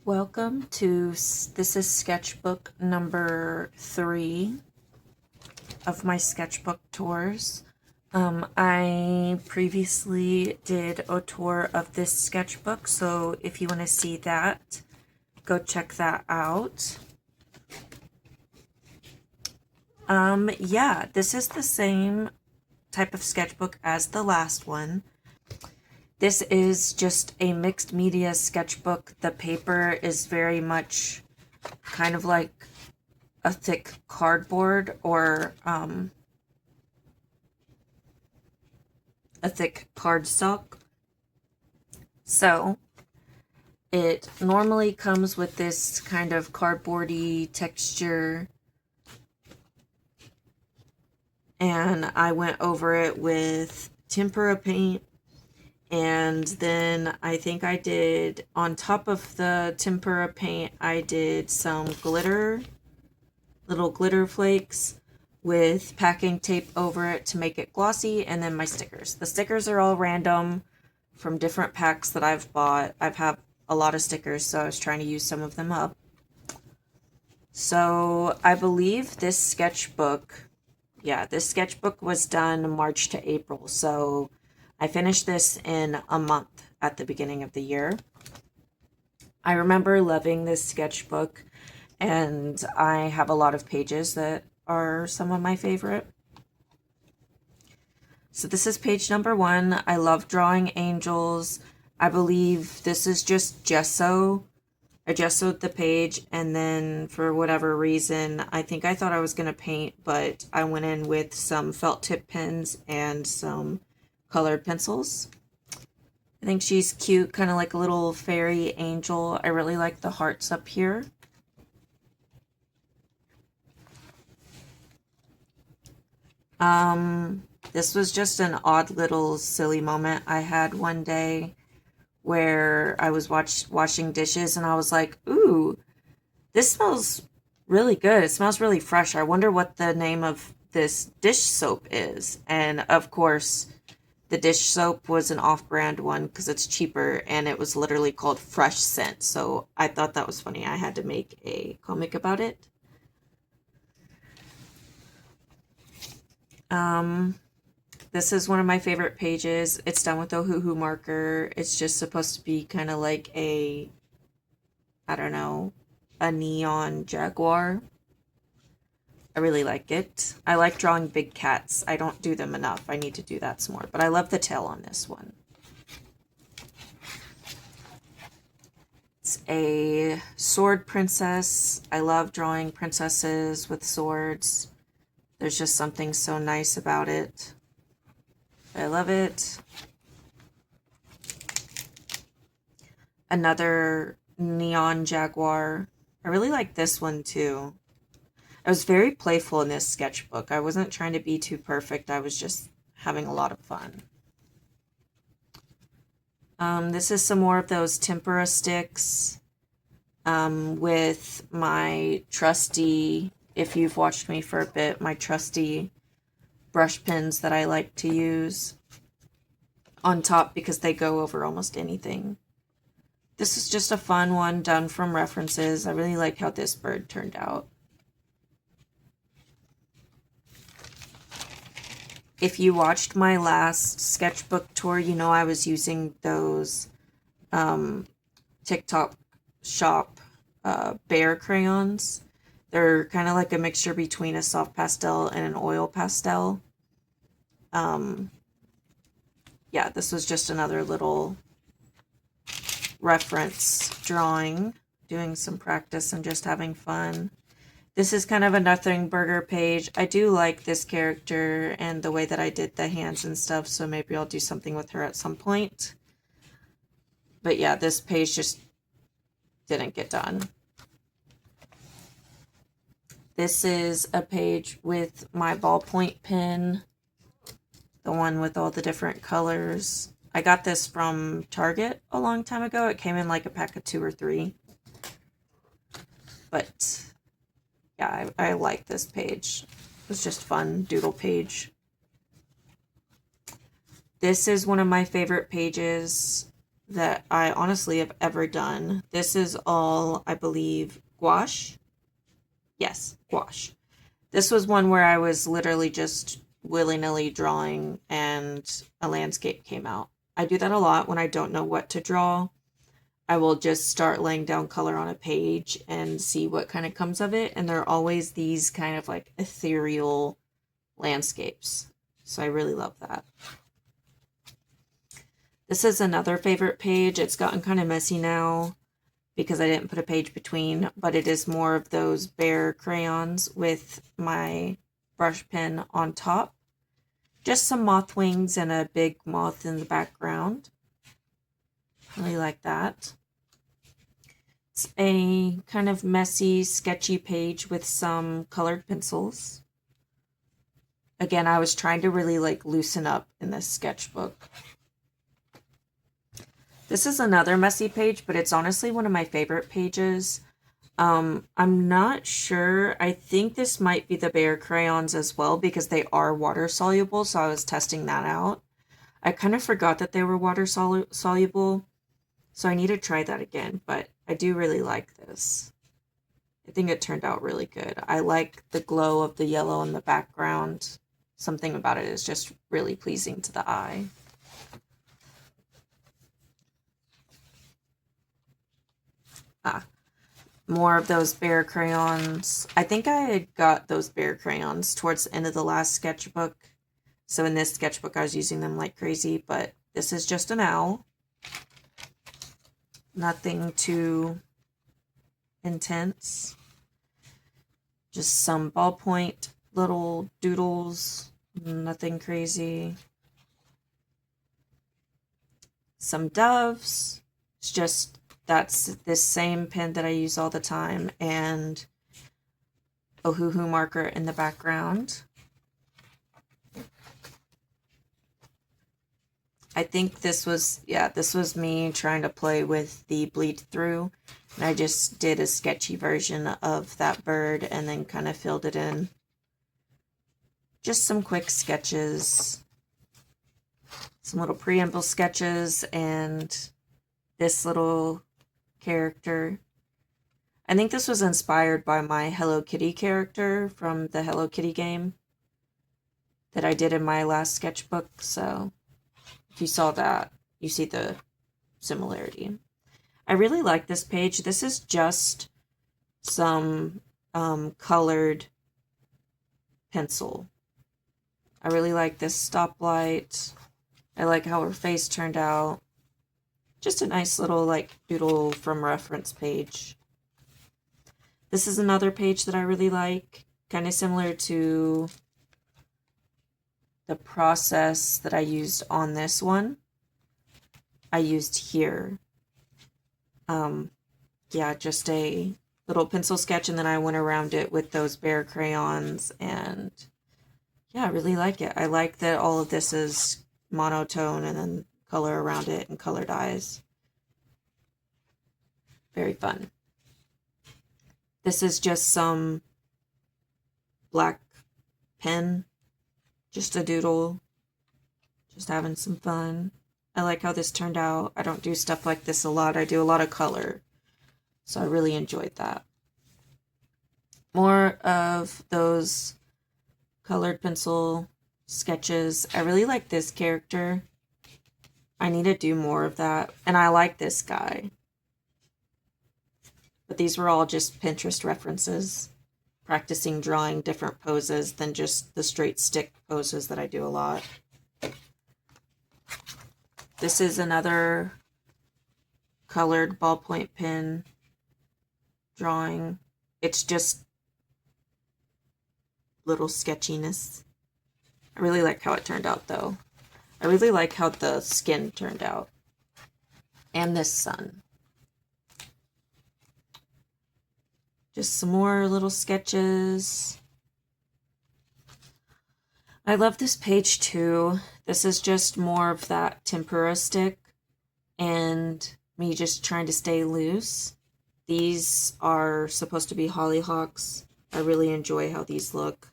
Welcome to, this is sketchbook number 3 of my sketchbook tours. I previously did a tour of this sketchbook, so if you want to see that, go check that out. Yeah, this is the same type of sketchbook as the last one. This is just a mixed media sketchbook. The paper is very much kind of like a thick cardboard or a thick cardstock. So it normally comes with this kind of cardboardy texture, and I went over it with tempera paint. And then I think I did, on top of the tempera paint, I did some glitter, little glitter flakes with packing tape over it to make it glossy, and then my stickers. The stickers are all random from different packs that I've bought. I've had a lot of stickers, so I was trying to use some of them up. So I believe this sketchbook, this sketchbook was done March to April, so I finished this in a month at the beginning of the year. I remember loving this sketchbook, and I have a lot of pages that are some of my favorite. So this is page number 1. I love drawing angels. I believe this is just gesso. I gessoed the page, and then for whatever reason, I think I thought I was going to paint, but I went in with some felt tip pens and some colored pencils. I think she's cute, kind of like a little fairy angel. I really like the hearts up here. This was just an odd little silly moment I had one day where I was washing dishes, and I was like, ooh, this smells really good. It smells really fresh. I wonder what the name of this dish soap is. And of course, the dish soap was an off-brand one because it's cheaper, and it was literally called Fresh Scent. So I thought that was funny. I had to make a comic about it. This is one of my favorite pages. It's done with Ohuhu marker. It's just supposed to be kind of like a, I don't know, a neon jaguar. I really like it. I like drawing big cats. I don't do them enough. I need to do that some more. But I love the tail on this one. It's a sword princess. I love drawing princesses with swords. There's just something so nice about it. I love it. Another neon jaguar. I really like this one too. I was very playful in this sketchbook. I wasn't trying to be too perfect. I was just having a lot of fun. This is some more of those tempera sticks with my trusty, if you've watched me for a bit, my trusty brush pens that I like to use on top because they go over almost anything. This is just a fun one done from references. I really like how this bird turned out. If you watched my last sketchbook tour, you know I was using those TikTok shop bear crayons. They're kind of like a mixture between a soft pastel and an oil pastel. Yeah, this was just another little reference drawing, doing some practice and just having fun. This is kind of a nothing burger page. I do like this character and the way that I did the hands and stuff, so maybe I'll do something with her at some point. But yeah, this page just didn't get done. This is a page with my ballpoint pen, the one with all the different colors. I got this from Target a long time ago. It came in like a pack of 2 or 3. But yeah, I like this page. It was just fun, doodle page. This is one of my favorite pages. that I honestly have ever done. This is all, I believe, gouache. Yes, gouache. This was one where I was literally just willy-nilly drawing and a landscape came out. I do that a lot when I don't know what to draw. I will just start laying down color on a page and see what kind of comes of it. And there are always these kind of like ethereal landscapes. So I really love that. This is another favorite page. It's gotten kind of messy now because I didn't put a page between, but it is more of those bare crayons with my brush pen on top. Just some moth wings and a big moth in the background. Really like that. It's a kind of messy, sketchy page with some colored pencils. Again, I was trying to really like loosen up in this sketchbook. This is another messy page, but it's honestly one of my favorite pages. I'm not sure. I think this might be the Bear crayons as well because they are water soluble, so I was testing that out. I kind of forgot that they were water soluble, so I need to try that again, but I do really like this. I think it turned out really good. I like the glow of the yellow in the background. Something about it is just really pleasing to the eye. More of those Bear crayons. I think I had got those Bear crayons towards the end of the last sketchbook. So in this sketchbook, I was using them like crazy, but this is just an owl. Nothing too intense. Just some ballpoint little doodles. Nothing crazy. Some doves. It's just, that's this same pen that I use all the time, and Ohuhu marker in the background. I think this was me trying to play with the bleed through, and I just did a sketchy version of that bird and then kind of filled it in. Just some quick sketches, some little preamble sketches, and this little character. I think this was inspired by my Hello Kitty character from the Hello Kitty game that I did in my last sketchbook, so if you saw that, you see the similarity. I really like this page. This is just some colored pencil. I really like this stoplight. I like how her face turned out. Just a nice little like doodle from reference page. This is another page that I really like. Kind of similar to the process that I used on this one. I used here. Yeah, just a little pencil sketch, and then I went around it with those Bear crayons, and yeah, I really like it. I like that all of this is monotone and then color around it and colored eyes. Very fun. This is just some black pen, just a doodle, just having some fun. I like how this turned out. I don't do stuff like this a lot. I do a lot of color, so I really enjoyed that. More of those colored pencil sketches. I really like this character. I need to do more of that. And I like this guy. But these were all just Pinterest references. Practicing drawing different poses than just the straight stick poses that I do a lot. This is another colored ballpoint pen drawing. It's just little sketchiness. I really like how it turned out though. I really like how the skin turned out. And this sun. Just some more little sketches. I love this page too. This is just more of that tempera stick and me just trying to stay loose. These are supposed to be hollyhocks. I really enjoy how these look.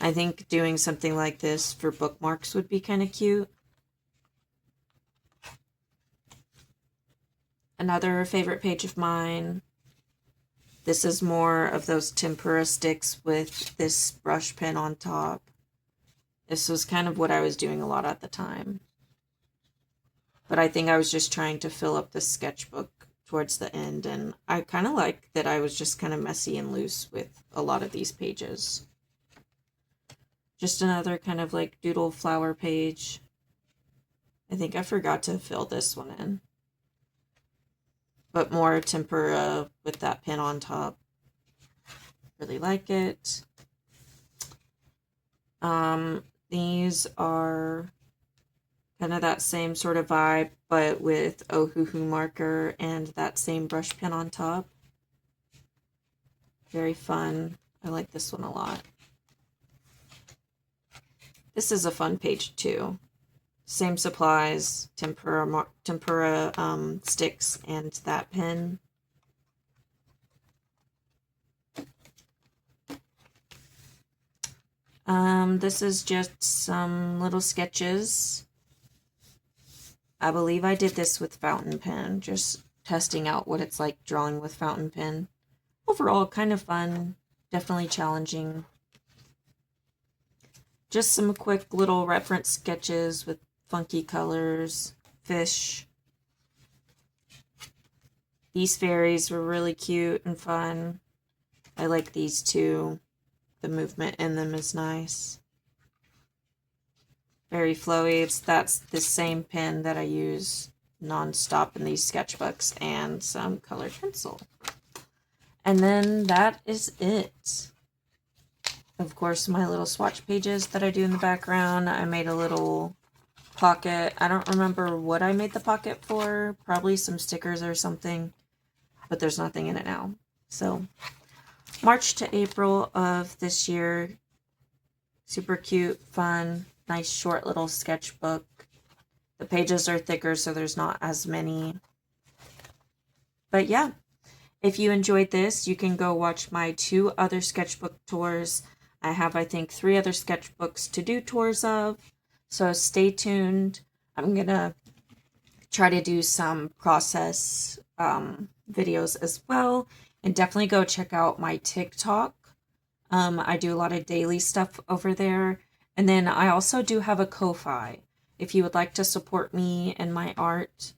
I think doing something like this for bookmarks would be kind of cute. another favorite page of mine. This is more of those tempera sticks with this brush pen on top. This was kind of what I was doing a lot at the time. But I think I was just trying to fill up the sketchbook towards the end, and I kind of like that I was just kind of messy and loose with a lot of these pages. Just another kind of like doodle flower page. I think I forgot to fill this one in. But more tempera with that pen on top. Really like it. These are kind of that same sort of vibe, but with Ohuhu marker and that same brush pen on top. Very fun. I like this one a lot. This is a fun page too. Same supplies, tempera sticks, and that pen. This is just some little sketches. I believe I did this with fountain pen, just testing out what it's like drawing with fountain pen. Overall, kind of fun, definitely challenging. Just some quick little reference sketches with funky colors, fish. These fairies were really cute and fun. I like these too. The movement in them is nice. Very flowy. That's the same pen that I use non-stop in these sketchbooks, and some colored pencil. And then that is it. Of course, my little swatch pages that I do in the background. I made a little pocket. I don't remember what I made the pocket for. Probably some stickers or something, but there's nothing in it now. So March to April of this year. Super cute, fun, nice short little sketchbook. The pages are thicker, so there's not as many. But yeah, if you enjoyed this, you can go watch my 2 other sketchbook tours. I have, I think, 3 other sketchbooks to do tours of. So stay tuned. I'm going to try to do some process videos as well. And definitely go check out my TikTok. I do a lot of daily stuff over there. And then I also do have a Ko-Fi. If you would like to support me and my art,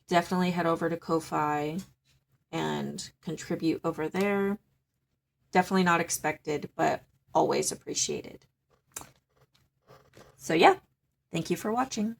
definitely head over to Ko-Fi and contribute over there. Definitely not expected, but always appreciated. So yeah, thank you for watching.